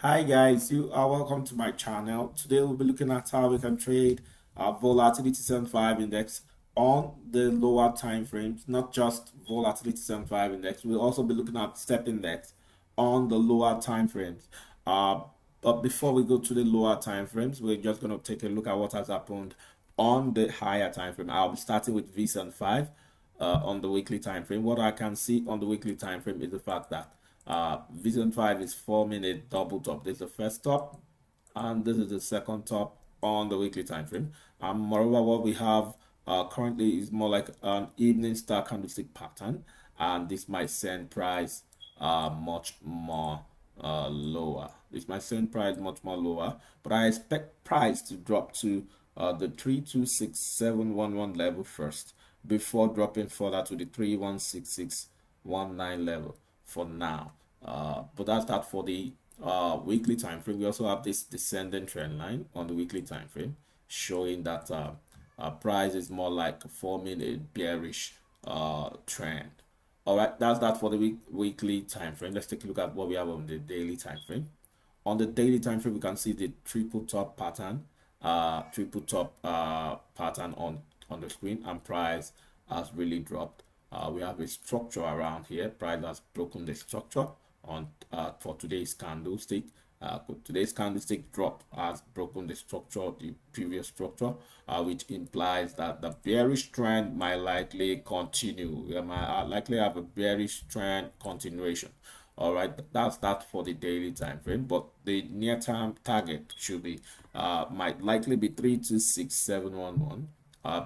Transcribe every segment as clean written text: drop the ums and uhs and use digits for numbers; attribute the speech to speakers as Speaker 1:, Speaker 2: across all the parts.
Speaker 1: Hi guys, you are welcome to my channel. Today we'll be looking at how we can trade our volatility 75 index on the lower time frames, not just volatility 75 index. We'll also be looking at step index on the lower time frames. Uh, but before we go to the lower time frames, we're just going to take a look at what has happened on the higher time frame. I'll be starting with V75 on the weekly time frame. What I can see on the weekly time frame is the fact that Vision 5 is forming a double top. This is the first top, and this is the second top on the weekly time frame. And moreover, what we have currently is more like an evening star candlestick pattern, and this might send price much more lower. This might send price much more lower, but I expect price to drop to the 326711 level first before dropping further to the 316619 level for now. But that's that for the weekly time frame. We also have this descending trend line on the weekly time frame, showing that price is more like forming a bearish trend. All right, that's that for the weekly time frame. Let's take a look at what we have on the daily time frame. On the daily time frame, we can see the triple top pattern, pattern on the screen, and price has really dropped. We have a structure around here. Price has broken the structure on for today's candlestick. Today's candlestick drop has broken the structure, the previous structure, which implies that the bearish trend might likely continue. We might likely have a bearish trend continuation. All right, that's that for the daily time frame. But the near-term target should be might likely be 326711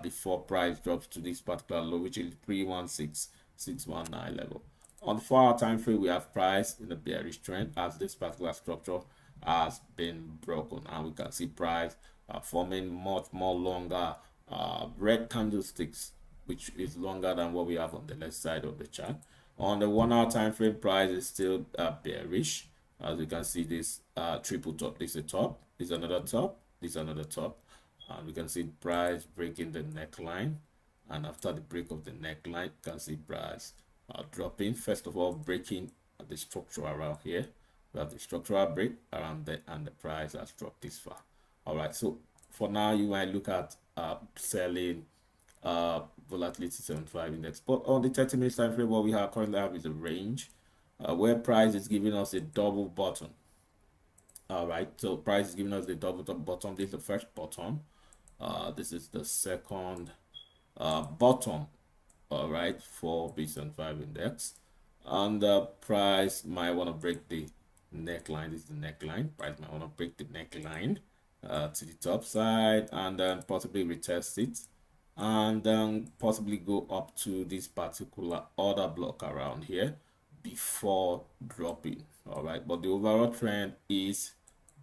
Speaker 1: before price drops to this particular low, which is 316619 level. On the 4-hour time frame, we have price in the bearish trend as this particular structure has been broken, and we can see price forming much more longer red candlesticks, which is longer than what we have on the left side of the chart. On the 1-hour time frame, price is still bearish. As you can see, this triple top. This is a top, this is another top, this is another top, and we can see price breaking the neckline. And after the break of the neckline, you can see price dropping. First of all, breaking the structure around here. We have the structural break around there, and the price has dropped this far. All right, so for now, you might look at selling volatility 75 index. But on the 30-minute time frame, what we have currently have is a range where price is giving us a double bottom. All right, so price is giving us the double top bottom. This is the first bottom. This is the second bottom. All right, for B75 index, and the price might want to break the neckline. This is the neckline. Price might want to break the neckline to the top side, and then possibly retest it, and then possibly go up to this particular order block around here before dropping. All right, but the overall trend is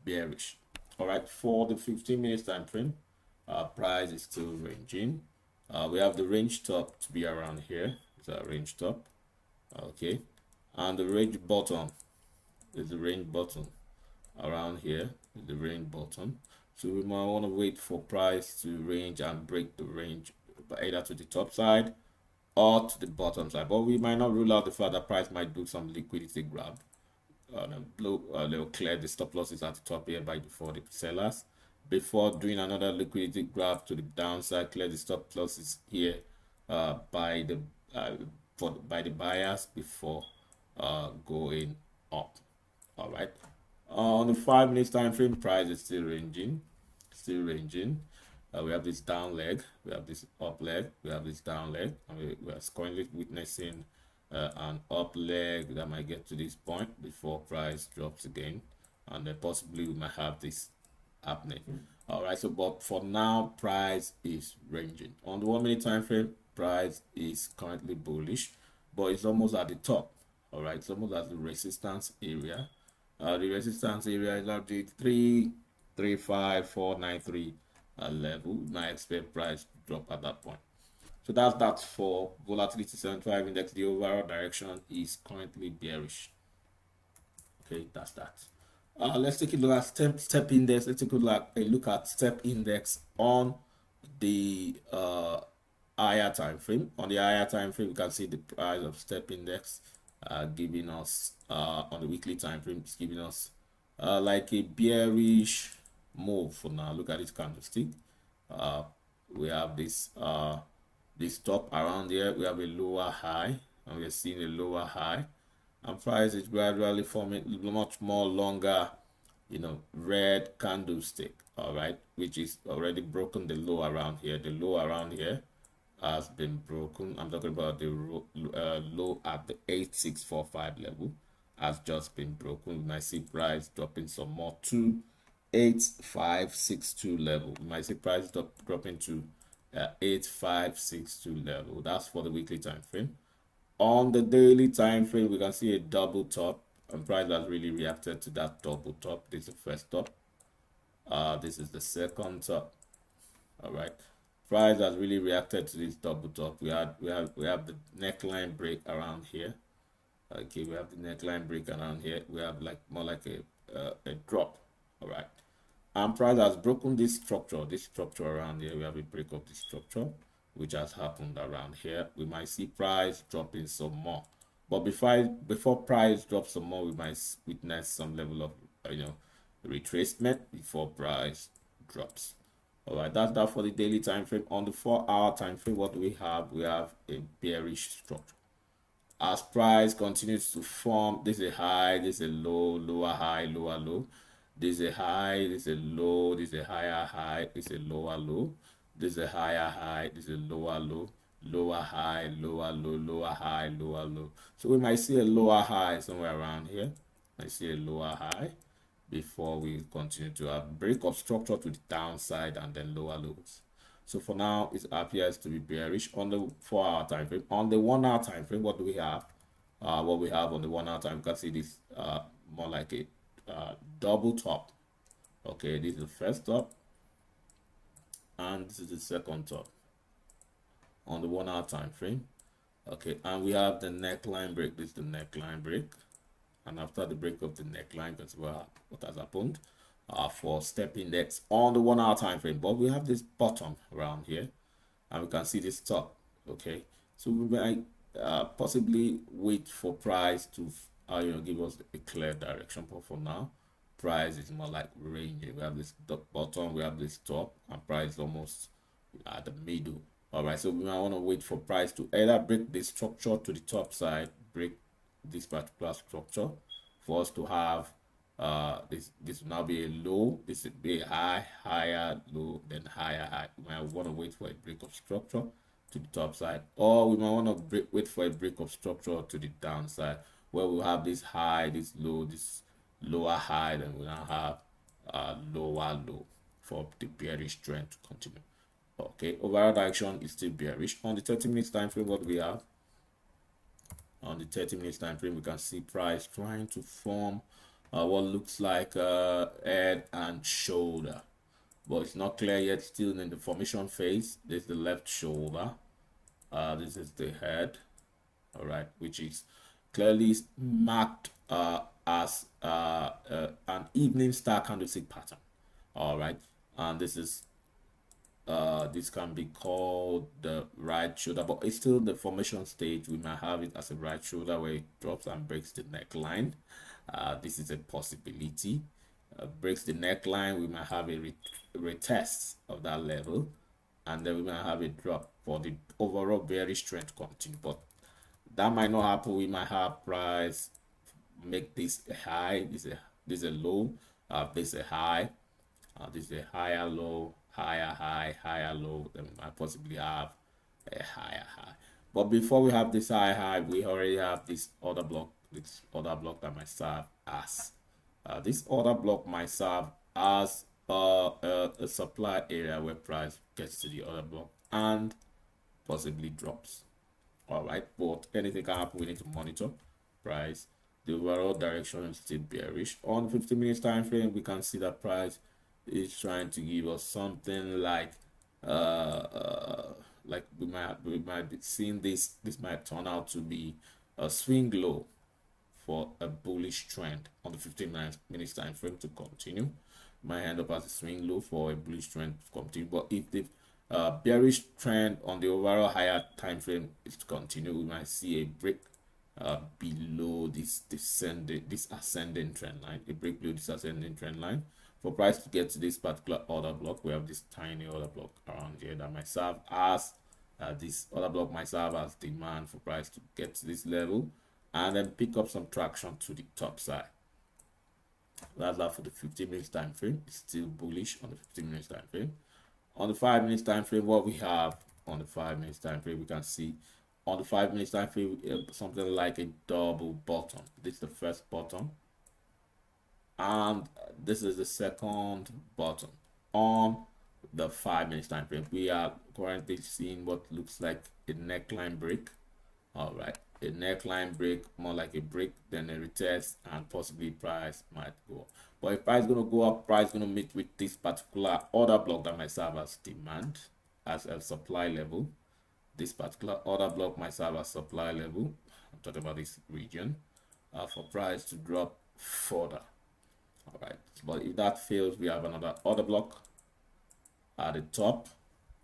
Speaker 1: bearish. All right, for the 15 minutes time frame, price is still ranging. We have the range top to be around here. It's a range top. Okay, and the range bottom is the range bottom around here is the range bottom. So we might want to wait for price to range and break the range either to the top side or to the bottom side. But we might not rule out the fact that price might do some liquidity grab. They'll clear the stop losses at the top here by default, the sellers, before doing another liquidity grab to the downside, clear the stop losses here by the by the buyers before going up. All right, on the 5 minutes time frame, price is still ranging, we have this down leg, we have this up leg, we have this down leg, and we are currently witnessing an up leg that might get to this point before price drops again, and then possibly we might have this happening. All right, so but for now, price is ranging. On the 1 minute time frame, price is currently bullish, but it's almost at the top. All right, it's almost at the resistance area. The resistance area is at the 335,493 level. I expect price to drop at that point. So that's that for volatility 75 index. The overall direction is currently bearish. Okay, that's that. Let's take a look at step index. Let's take a look at step index on the higher time frame. On the higher time frame, we can see the price of step index giving us on the weekly time frame, it's giving us like a bearish move for now. Look at this candlestick. We have this top around here. We have a lower high, and we're seeing a lower high, and price is gradually forming much more longer, red candlestick. All right, which is already broken the low around here. The low around here has been broken. I'm talking about the low at the 8645 level has just been broken. We might see price dropping some more to 8562 level. We might see price dropping to 8562 level. That's for the weekly time frame. On the daily time frame, we can see a double top, and price has really reacted to that double top. This is the first top. This is the second top. All right, price has really reacted to this double top. We have the neckline break around here. Okay, we have the neckline break around here. We have like more like a drop. All right, and price has broken this structure around here. We have a break of this structure, which has happened around here. We might see price dropping some more, but before price drops some more, we might witness some level of retracement before price drops. All right, that's that for the daily time frame. On the 4-hour time frame, what do we have? We have a bearish structure. As price continues to form, this is a high, this is a low, lower high, lower low. This is a high, this is a low, this is a higher high, this is a lower low. This is a higher high, this is a lower low, lower high, lower low, lower high, lower low. So we might see a lower high somewhere around here. I see a lower high before we continue to have break of structure to the downside and then lower lows. So for now, it appears to be bearish on the 4-hour time frame. On the 1-hour time frame, what do we have? What we have on the 1-hour time, you can see this more like a double top. Okay, this is the first top, and this is the second top on the 1-hour time frame. Okay, and we have the neckline break. This is the neckline break. And after the break of the neckline, that's what has happened for step index on the 1-hour time frame. But we have this bottom around here, and we can see this top. Okay, so we might possibly wait for price to give us a clear direction. But for now, price is more like ranging. We have this bottom, we have this top, and price is almost at the middle. All right, so we might want to wait for price to either break this structure to the top side, break this particular structure for us to have this will now be a low, this will be a high, higher, low, then higher, high. We might want to wait for a break of structure to the top side, or we might want to wait for a break of structure to the downside, where we'll have this high, this low, this lower high, then we'll now have lower low for the bearish trend to continue. Okay, overall direction is still bearish. On the 30 minutes time frame, what do we have? On the 30 minutes time frame, we can see price trying to form what looks like head and shoulder, but it's not clear yet. Still in the formation phase. This is the left shoulder, this is the head. All right, which is clearly marked as an evening star candlestick pattern. All right, and this can be called the right shoulder, but it's still the formation stage. We might have it as a right shoulder where it drops and breaks the neckline. This is a possibility. Breaks the neckline, we might have a retest of that level, and then we might have a drop for the overall bearish trend to continue. But that might not happen. We might have price make this a high, this is a low, this is a high, this is a higher low, higher high, higher low. Then we might possibly have a higher high. But before we have this high, we already have this other block. This other block that might serve as this other block might serve as a supply area where price gets to the other block and possibly drops. All right, but anything can happen. We need to monitor price. The overall direction is still bearish. On 15 minutes time frame, we can see that price is trying to give us something like we might be seeing this might turn out to be a swing low for a bullish trend on the 15 minutes time frame to continue. Might end up as a swing low for a bullish trend to continue. But if the bearish trend on the overall higher time frame is to continue, we might see a break below this ascending trend line. A break below this ascending trend line. For price to get to this particular order block, we have this tiny order block around here that might serve as this order block might serve as demand for price to get to this level and then pick up some traction to the top side. That's that for the 15 minutes time frame. It's still bullish on the 15 minutes time frame. On the 5 minutes time frame, what we have on the 5 minutes time frame, we can see on the 5 minutes time frame something like a double bottom. This is the first bottom and this is the second bottom on the 5 minutes time frame. We are currently seeing what looks like a neckline break. All right, a neckline break, more like a break, then a retest, and possibly price might go up. But if price is going to go up, price is going to meet with this particular order block that might serve as demand, as a supply level. This particular order block might serve as supply level. I'm talking about this region for price to drop further. All right, but if that fails, we have another order block at the top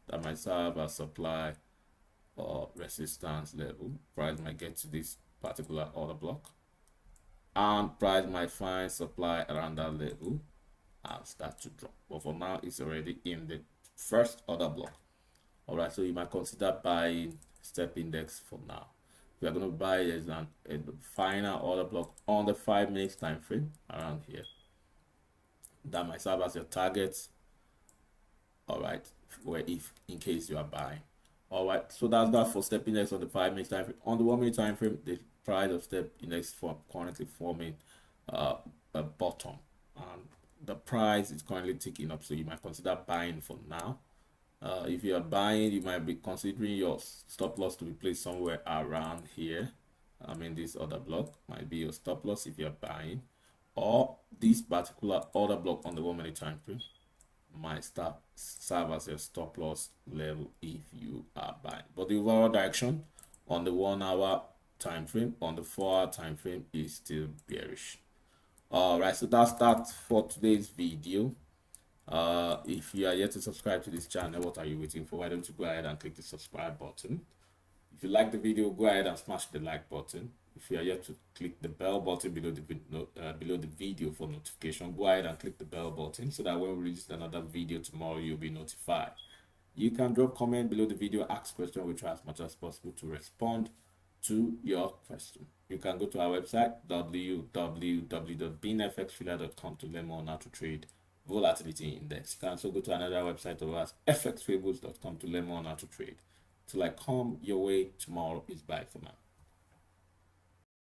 Speaker 1: that might serve as supply or resistance level. Price might get to this particular order block and price might find supply around that level and start to drop. But for now, it's already in the first order block. All right, so you might consider buying step index for now. We are going to buy as a final order block on the 5 minutes time frame around here. That might serve as your target. All right, where if in case you are buying. All right, so that's that for step index on the 5 minutes time frame. On the 1 minute time frame, the price of step index currently forming a bottom, and the price is currently ticking up, so you might consider buying for now. If you are buying, you might be considering your stop loss to be placed somewhere around here. I mean, this other block might be your stop loss if you are buying, or this particular order block on the 1 minute time frame might serve as a stop loss level if you are buying. But the overall direction on the 1 hour time frame, on the 4 hour time frame is still bearish. All right, so that's that for today's video. If you are yet to subscribe to this channel, what are you waiting for? Why don't you go ahead and click the subscribe button? If you like the video, go ahead and smash the like button. If you are yet to click the bell button below the video for notification, go ahead and click the bell button so that when we release another video tomorrow, you'll be notified. You can drop comment below the video, ask question. We try as much as possible to respond to your question. You can go to our website www.beanfxfables.com to learn more on how to trade volatility index. You can also go to another website of ours, fxfables.com, to learn more on how to trade. Till I come your way tomorrow is bye for now.